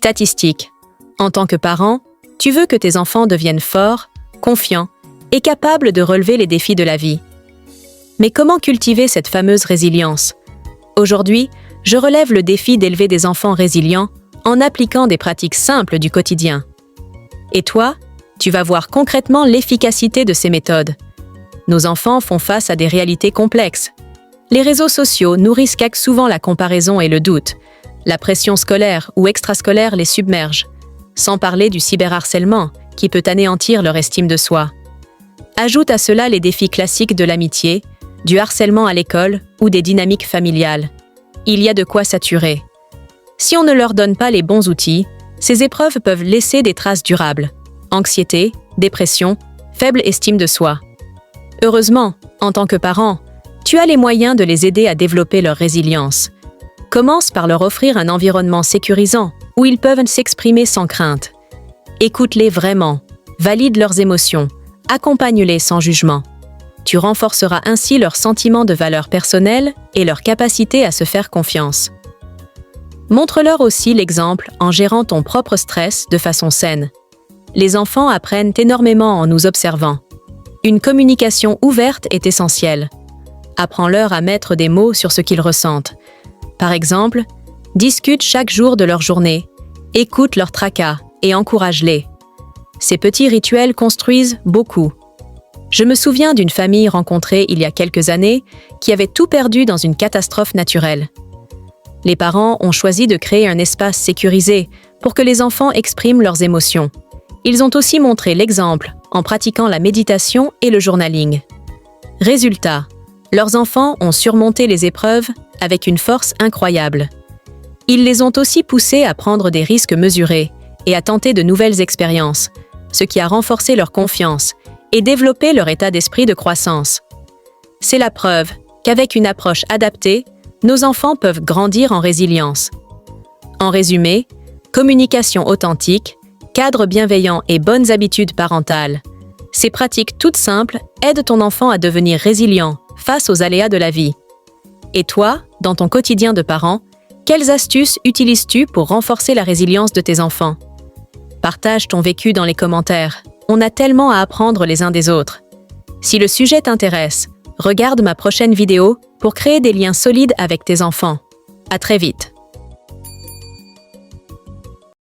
Statistiques. En tant que parent, tu veux que tes enfants deviennent forts, confiants et capables de relever les défis de la vie. Mais comment cultiver cette fameuse résilience? Aujourd'hui, je relève le défi d'élever des enfants résilients en appliquant des pratiques simples du quotidien. Et toi, tu vas voir concrètement l'efficacité de ces méthodes. Nos enfants font face à des réalités complexes. Les réseaux sociaux nourrissent souvent la comparaison et le doute. La pression scolaire ou extrascolaire les submerge, sans parler du cyberharcèlement qui peut anéantir leur estime de soi. Ajoute à cela les défis classiques de l'amitié, du harcèlement à l'école ou des dynamiques familiales. Il y a de quoi saturer. Si on ne leur donne pas les bons outils, ces épreuves peuvent laisser des traces durables. Anxiété, dépression, faible estime de soi. Heureusement, en tant que parent, tu as les moyens de les aider à développer leur résilience. Commence par leur offrir un environnement sécurisant où ils peuvent s'exprimer sans crainte. Écoute-les vraiment, valide leurs émotions, accompagne-les sans jugement. Tu renforceras ainsi leur sentiment de valeur personnelle et leur capacité à se faire confiance. Montre-leur aussi l'exemple en gérant ton propre stress de façon saine. Les enfants apprennent énormément en nous observant. Une communication ouverte est essentielle. Apprends-leur à mettre des mots sur ce qu'ils ressentent. Par exemple, discute chaque jour de leur journée, écoute leurs tracas et encourage-les. Ces petits rituels construisent beaucoup. Je me souviens d'une famille rencontrée il y a quelques années qui avait tout perdu dans une catastrophe naturelle. Les parents ont choisi de créer un espace sécurisé pour que les enfants expriment leurs émotions. Ils ont aussi montré l'exemple en pratiquant la méditation et le journaling. Résultat, leurs enfants ont surmonté les épreuves avec une force incroyable. Ils les ont aussi poussés à prendre des risques mesurés et à tenter de nouvelles expériences, ce qui a renforcé leur confiance et développé leur état d'esprit de croissance. C'est la preuve qu'avec une approche adaptée, nos enfants peuvent grandir en résilience. En résumé, communication authentique, cadre bienveillant et bonnes habitudes parentales. Ces pratiques toutes simples aident ton enfant à devenir résilient face aux aléas de la vie. Et toi, dans ton quotidien de parent, quelles astuces utilises-tu pour renforcer la résilience de tes enfants? Partage ton vécu dans les commentaires. On a tellement à apprendre les uns des autres. Si le sujet t'intéresse, regarde ma prochaine vidéo pour créer des liens solides avec tes enfants. À très vite.